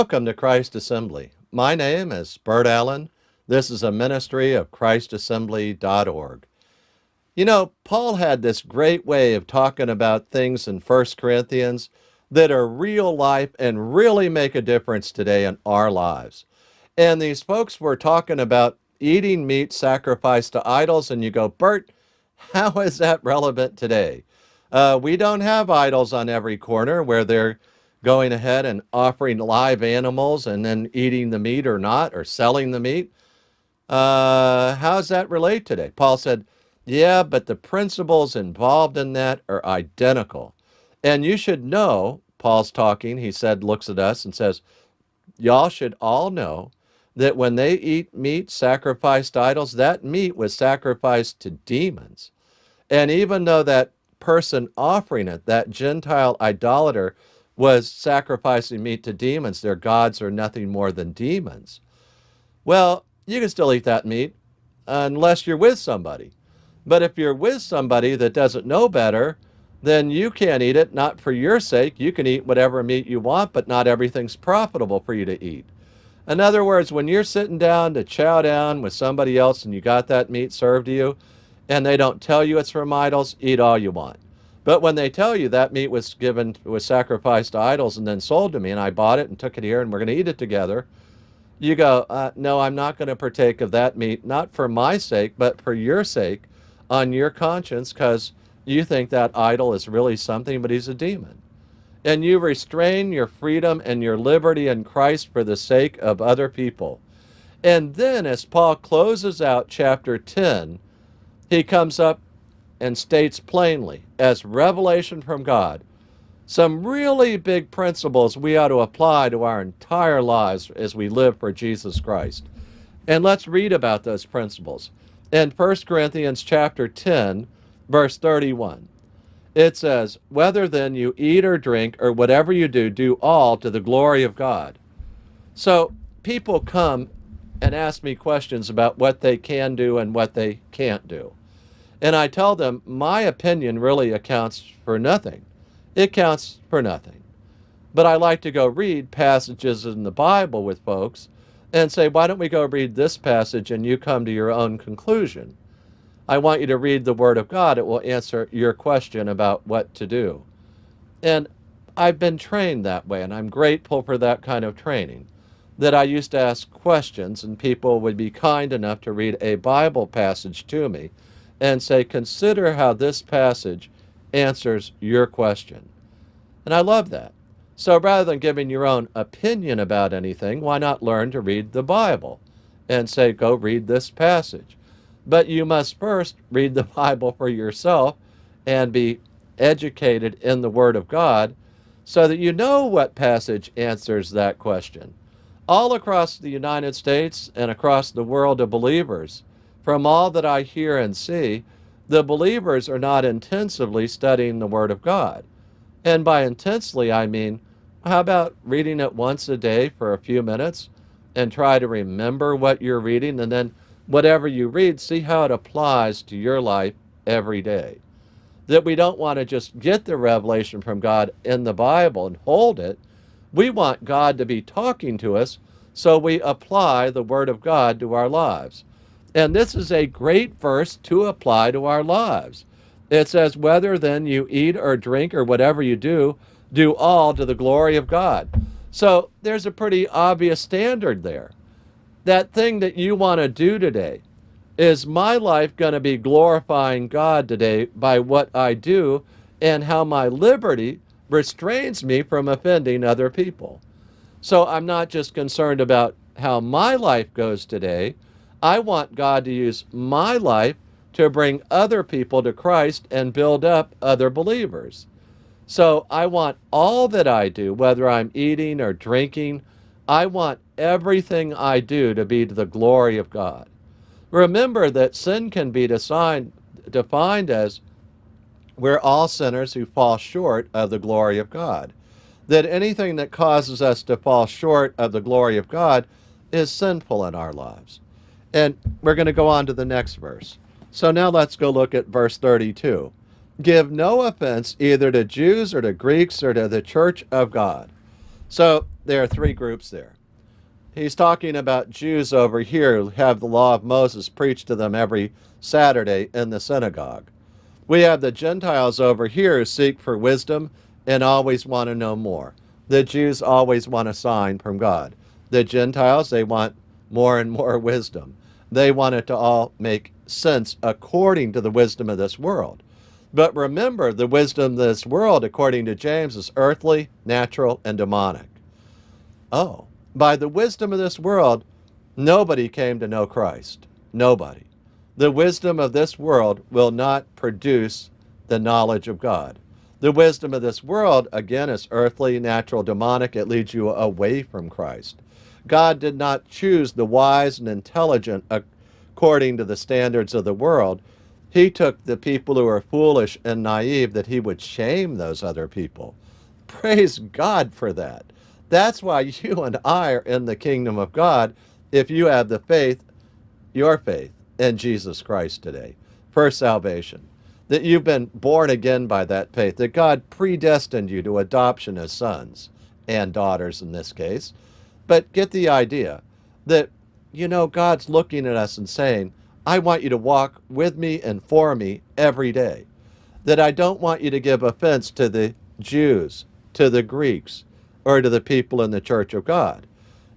Welcome to Christ Assembly. My name is Bert Allen. This is a ministry of christassembly.org. You know, Paul had this great way of talking about things in First Corinthians that are real life and really make a difference today in our lives. And these folks were talking about eating meat sacrificed to idols, and you go, Bert, how is that relevant today? We don't have idols on every corner where they're going ahead and offering live animals and then eating the meat or not, or selling the meat. How does that relate today? Paul said, yeah, but the principles involved in that are identical. And you should know, Paul's talking, he said, looks at us and says, y'all should all know that when they eat meat sacrificed to idols, that meat was sacrificed to demons. And even though that person offering it, that Gentile idolater, was sacrificing meat to demons, their gods are nothing more than demons. Well, you can still eat that meat unless you're with somebody. But if you're with somebody that doesn't know better, then you can't eat it, not for your sake. You can eat whatever meat you want, but not everything's profitable for you to eat. In other words, when you're sitting down to chow down with somebody else and you got that meat served to you, and they don't tell you it's from idols, eat all you want. But when they tell you that meat was sacrificed to idols and then sold to me, and I bought it and took it here and we're going to eat it together, you go, no, I'm not going to partake of that meat, not for my sake, but for your sake, on your conscience, because you think that idol is really something, but he's a demon. And you restrain your freedom and your liberty in Christ for the sake of other people. And then, as Paul closes out chapter 10, he comes up and states plainly, as revelation from God, some really big principles we ought to apply to our entire lives as we live for Jesus Christ. And let's read about those principles. In 1 Corinthians chapter 10, verse 31, it says, whether then you eat or drink or whatever you do, do all to the glory of God. So people come and ask me questions about what they can do and what they can't do. And I tell them my opinion really accounts for nothing. It counts for nothing. But I like to go read passages in the Bible with folks and say, why don't we go read this passage and you come to your own conclusion? I want you to read the Word of God. It will answer your question about what to do. And I've been trained that way, and I'm grateful for that kind of training, that I used to ask questions and people would be kind enough to read a Bible passage to me and say, consider how this passage answers your question. And I love that. So rather than giving your own opinion about anything, why not learn to read the Bible and say, go read this passage? But you must first read the Bible for yourself and be educated in the Word of God so that you know what passage answers that question. All across the United States and across the world of believers, from all that I hear and see, the believers are not intensively studying the Word of God. And by intensely, I mean, how about reading it once a day for a few minutes and try to remember what you're reading, and then whatever you read, see how it applies to your life every day. That we don't want to just get the revelation from God in the Bible and hold it. We want God to be talking to us, so we apply the Word of God to our lives. And this is a great verse to apply to our lives. It says, whether then you eat or drink or whatever you do, do all to the glory of God. So there's a pretty obvious standard there. That thing that you want to do today, is my life going to be glorifying God today by what I do, and how my liberty restrains me from offending other people? So I'm not just concerned about how my life goes today. I want God to use my life to bring other people to Christ and build up other believers. So I want all that I do, whether I'm eating or drinking, I want everything I do to be to the glory of God. Remember that sin can be defined as we're all sinners who fall short of the glory of God. That anything that causes us to fall short of the glory of God is sinful in our lives. And we're going to go on to the next verse. So now let's go look at verse 32. Give no offense either to Jews or to Greeks or to the church of God. So there are three groups there. He's talking about Jews over here who have the law of Moses preached to them every Saturday in the synagogue. We have the Gentiles over here who seek for wisdom and always want to know more. The Jews always want a sign from God. The Gentiles, they want more and more wisdom. They want it to all make sense according to the wisdom of this world. But remember, the wisdom of this world, according to James, is earthly, natural, and demonic. Oh, by the wisdom of this world, nobody came to know Christ. Nobody. The wisdom of this world will not produce the knowledge of God. The wisdom of this world, again, is earthly, natural, demonic. It leads you away from Christ. God did not choose the wise and intelligent according to the standards of the world. He took the people who are foolish and naive that he would shame those other people. Praise God for that. That's why you and I are in the kingdom of God if you have the faith, your faith in Jesus Christ today for salvation. That you've been born again by that faith, that God predestined you to adoption as sons and daughters in this case. But get the idea that, God's looking at us and saying, I want you to walk with me and for me every day. That I don't want you to give offense to the Jews, to the Greeks, or to the people in the church of God.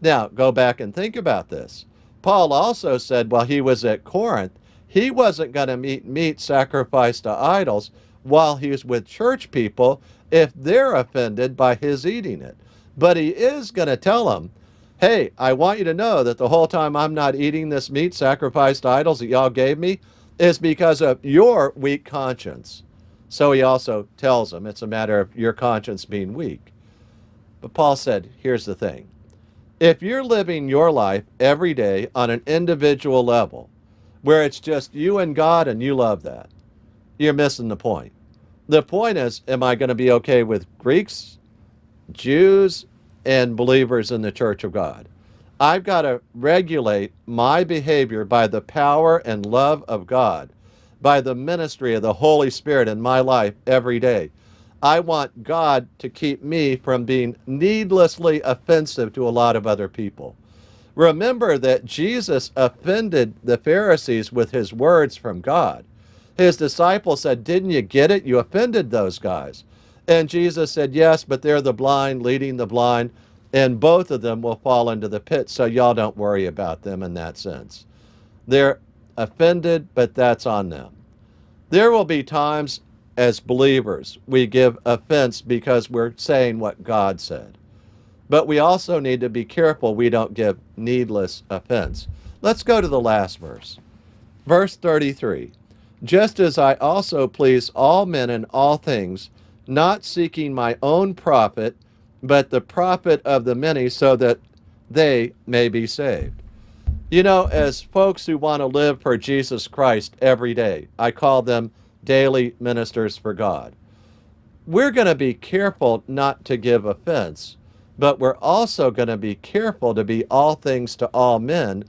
Now, go back and think about this. Paul also said while he was at Corinth, he wasn't going to eat meat sacrificed to idols while he was with church people if they're offended by his eating it. But he is going to tell them, hey, I want you to know that the whole time I'm not eating this meat sacrificed to idols that y'all gave me is because of your weak conscience. So he also tells them it's a matter of your conscience being weak. But Paul said, here's the thing. If you're living your life every day on an individual level, where it's just you and God and you love that, you're missing the point. The point is, am I going to be okay with Greeks, Jews, and believers in the church of God? I've got to regulate my behavior by the power and love of God, by the ministry of the Holy Spirit in my life every day. I want God to keep me from being needlessly offensive to a lot of other people. Remember that Jesus offended the Pharisees with his words from God. His disciples said, didn't you get it? You offended those guys. And Jesus said, yes, but they're the blind leading the blind, and both of them will fall into the pit, so y'all don't worry about them in that sense. They're offended, but that's on them. There will be times as believers we give offense because we're saying what God said. But we also need to be careful we don't give needless offense. Let's go to the last verse. Verse 33. Just as I also please all men in all things, not seeking my own profit, but the profit of the many, so that they may be saved. As folks who want to live for Jesus Christ every day, I call them daily ministers for God. We're going to be careful not to give offense, but we're also going to be careful to be all things to all men.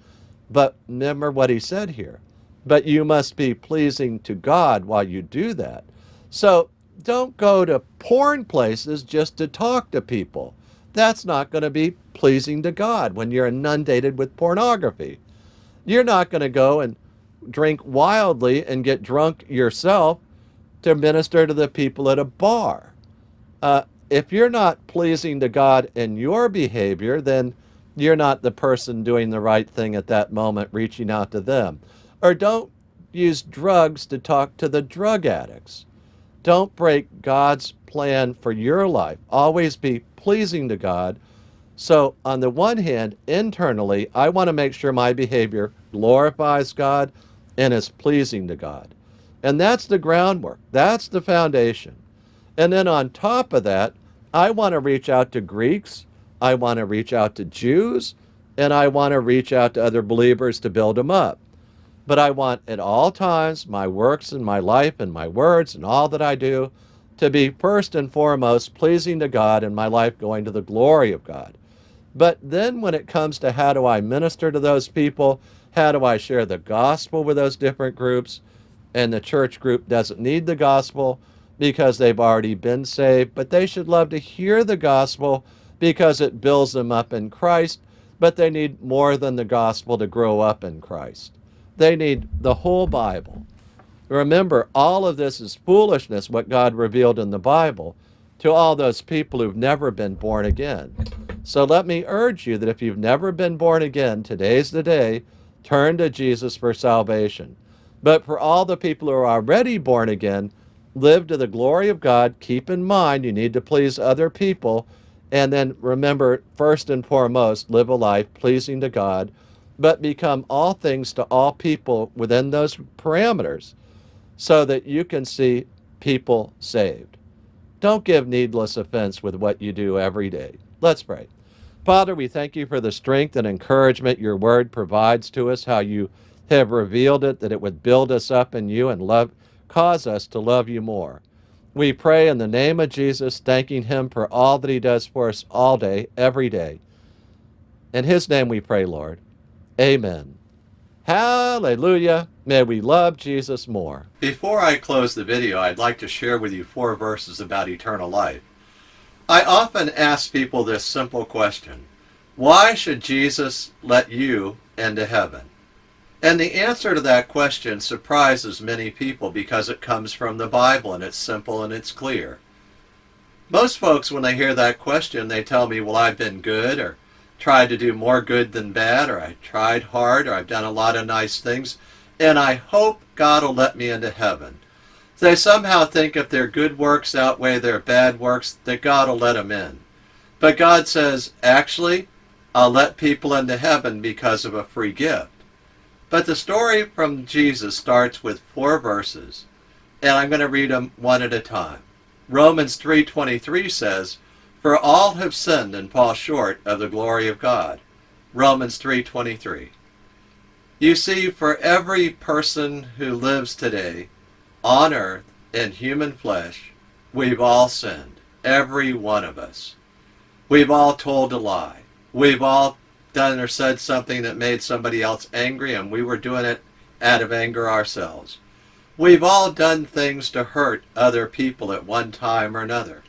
But remember what he said here. But you must be pleasing to God while you do that. So don't go to porn places just to talk to people. That's not going to be pleasing to God when you're inundated with pornography. You're not going to go and drink wildly and get drunk yourself to minister to the people at a bar. If you're not pleasing to God in your behavior, then you're not the person doing the right thing at that moment, reaching out to them. Or don't use drugs to talk to the drug addicts. Don't break God's plan for your life. Always be pleasing to God. So on the one hand, internally, I want to make sure my behavior glorifies God and is pleasing to God. And that's the groundwork. That's the foundation. And then on top of that, I want to reach out to Greeks. I want to reach out to Jews. And I want to reach out to other believers to build them up. But I want at all times my works and my life and my words and all that I do to be first and foremost pleasing to God and my life going to the glory of God. But then when it comes to how do I minister to those people, how do I share the gospel with those different groups, and the church group doesn't need the gospel because they've already been saved, but they should love to hear the gospel because it builds them up in Christ, but they need more than the gospel to grow up in Christ. They need the whole Bible. Remember, all of this is foolishness, what God revealed in the Bible, to all those people who've never been born again. So let me urge you that if you've never been born again, today's the day, turn to Jesus for salvation. But for all the people who are already born again, live to the glory of God. Keep in mind you need to please other people. And then remember, first and foremost, live a life pleasing to God, but become all things to all people within those parameters so that you can see people saved. Don't give needless offense with what you do every day. Let's pray. Father, we thank you for the strength and encouragement your word provides to us, how you have revealed it, that it would build us up in you and cause us to love you more. We pray in the name of Jesus, thanking him for all that he does for us all day, every day. In his name we pray, Lord. Amen. Hallelujah. May we love Jesus more. Before I close the video, I'd like to share with you 4 verses about eternal life. I often ask people this simple question: why should Jesus let you into heaven? And the answer to that question surprises many people because it comes from the Bible and it's simple and it's clear. Most folks, when they hear that question, they tell me, well, I've been good, or tried to do more good than bad, or I tried hard, or I've done a lot of nice things, and I hope God will let me into heaven. They somehow think if their good works outweigh their bad works, that God will let them in. But God says, actually, I'll let people into heaven because of a free gift. But the story from Jesus starts with 4 verses, and I'm going to read them one at a time. Romans 3:23 says, "For all have sinned and fall short of the glory of God." Romans 3:23. You see, for every person who lives today on earth in human flesh, we've all sinned. Every one of us. We've all told a lie. We've all done or said something that made somebody else angry, and we were doing it out of anger ourselves. We've all done things to hurt other people at one time or another.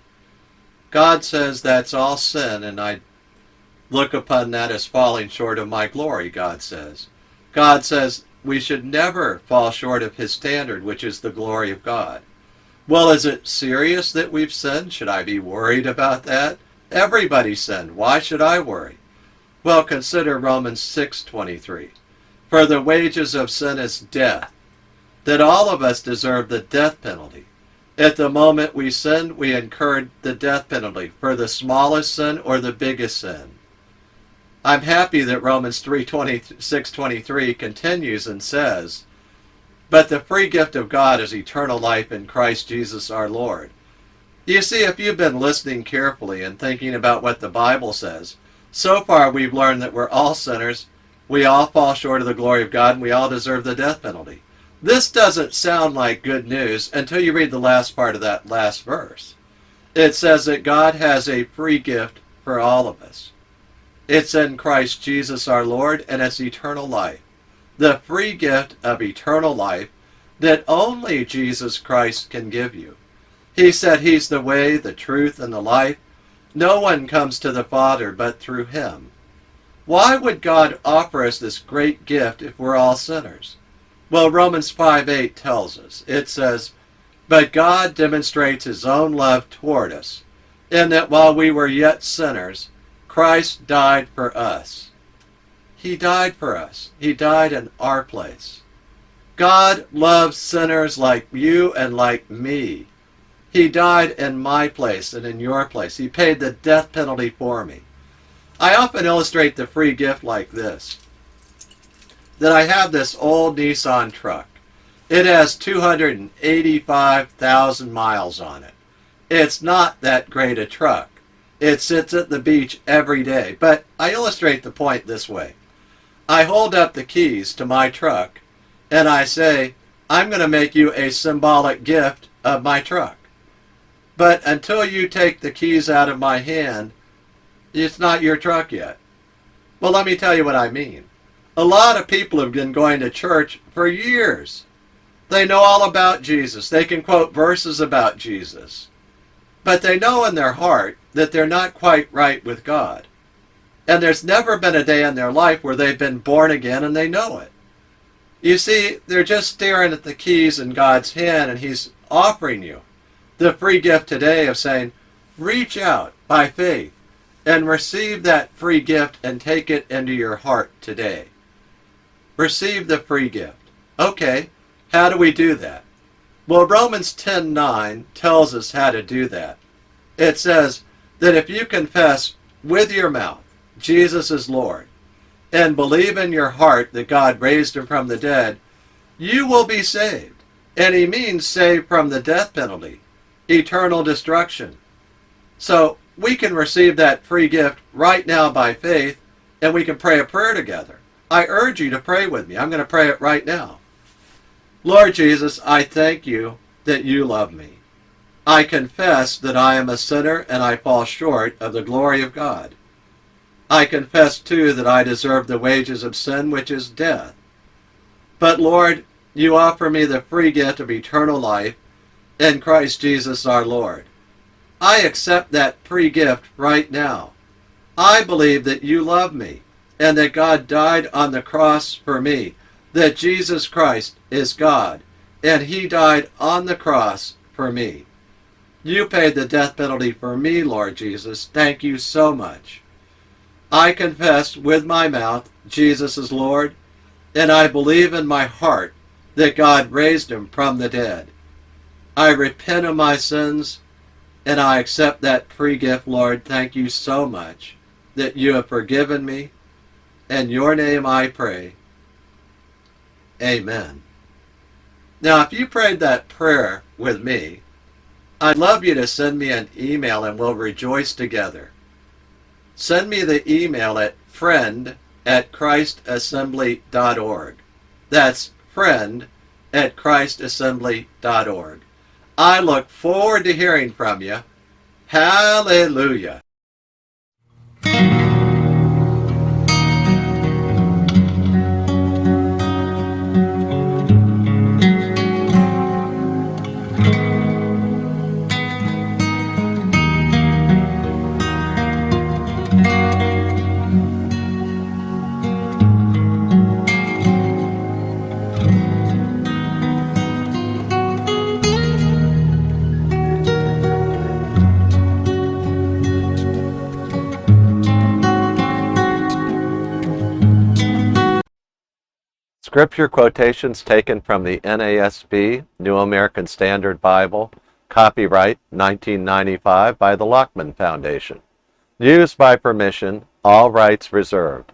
God says that's all sin, and I look upon that as falling short of my glory, God says. God says we should never fall short of his standard, which is the glory of God. Well, is it serious that we've sinned? Should I be worried about that? Everybody sinned. Why should I worry? Well, consider Romans 6:23. For the wages of sin is death, that all of us deserve the death penalty. At the moment we sinned, we incurred the death penalty for the smallest sin or the biggest sin. I'm happy that Romans 6:23 continues and says, "But the free gift of God is eternal life in Christ Jesus our Lord." You see, if you've been listening carefully and thinking about what the Bible says, so far we've learned that we're all sinners, we all fall short of the glory of God, and we all deserve the death penalty. This doesn't sound like good news until you read the last part of that last verse. It says that God has a free gift for all of us. It's in Christ Jesus our Lord, and it's eternal life. The free gift of eternal life that only Jesus Christ can give you. He said he's the way, the truth, and the life. No one comes to the Father but through him. Why would God offer us this great gift if we're all sinners? Well, Romans 5:8 tells us. It says, "But God demonstrates his own love toward us, in that while we were yet sinners, Christ died for us." He died for us. He died in our place. God loves sinners like you and like me. He died in my place and in your place. He paid the death penalty for me. I often illustrate the free gift like this. That I have this old Nissan truck. It has 285,000 miles on it. It's not that great a truck. It sits at the beach every day. But I illustrate the point this way. I hold up the keys to my truck and I say, I'm going to make you a symbolic gift of my truck. But until you take the keys out of my hand, it's not your truck yet. Well, let me tell you what I mean. A lot of people have been going to church for years. They know all about Jesus. They can quote verses about Jesus. but they know in their heart that they're not quite right with God. And there's never been a day in their life where they've been born again and they know it. You see, they're just staring at the keys in God's hand, and He's offering you the free gift today of saying, reach out by faith and receive that free gift and take it into your heart today. Receive the free gift. Okay, how do we do that? Well, Romans 10:9 tells us how to do that. It says that if you confess with your mouth Jesus is Lord and believe in your heart that God raised him from the dead, you will be saved. And he means saved from the death penalty, eternal destruction. So we can receive that free gift right now by faith, and we can pray a prayer together. I urge you to pray with me. I'm going to pray it right now. Lord Jesus, I thank you that you love me. I confess that I am a sinner and I fall short of the glory of God. I confess too that I deserve the wages of sin, which is death. But Lord, you offer me the free gift of eternal life in Christ Jesus our Lord. I accept that free gift right now. I believe that you love me and that God died on the cross for me, that Jesus Christ is God, and he died on the cross for me. You paid the death penalty for me, Lord Jesus. Thank you so much. I confess with my mouth Jesus is Lord, and I believe in my heart that God raised him from the dead. I repent of my sins, and I accept that free gift, Lord. Thank you so much that you have forgiven me. In your name I pray. Amen. Now, if you prayed that prayer with me, I'd love you to send me an email and we'll rejoice together. Send me the email at friend@christassembly.org. That's friend@christassembly.org. I look forward to hearing from you. Hallelujah. Scripture quotations taken from the NASB, New American Standard Bible, copyright 1995 by the Lockman Foundation. Used by permission, all rights reserved.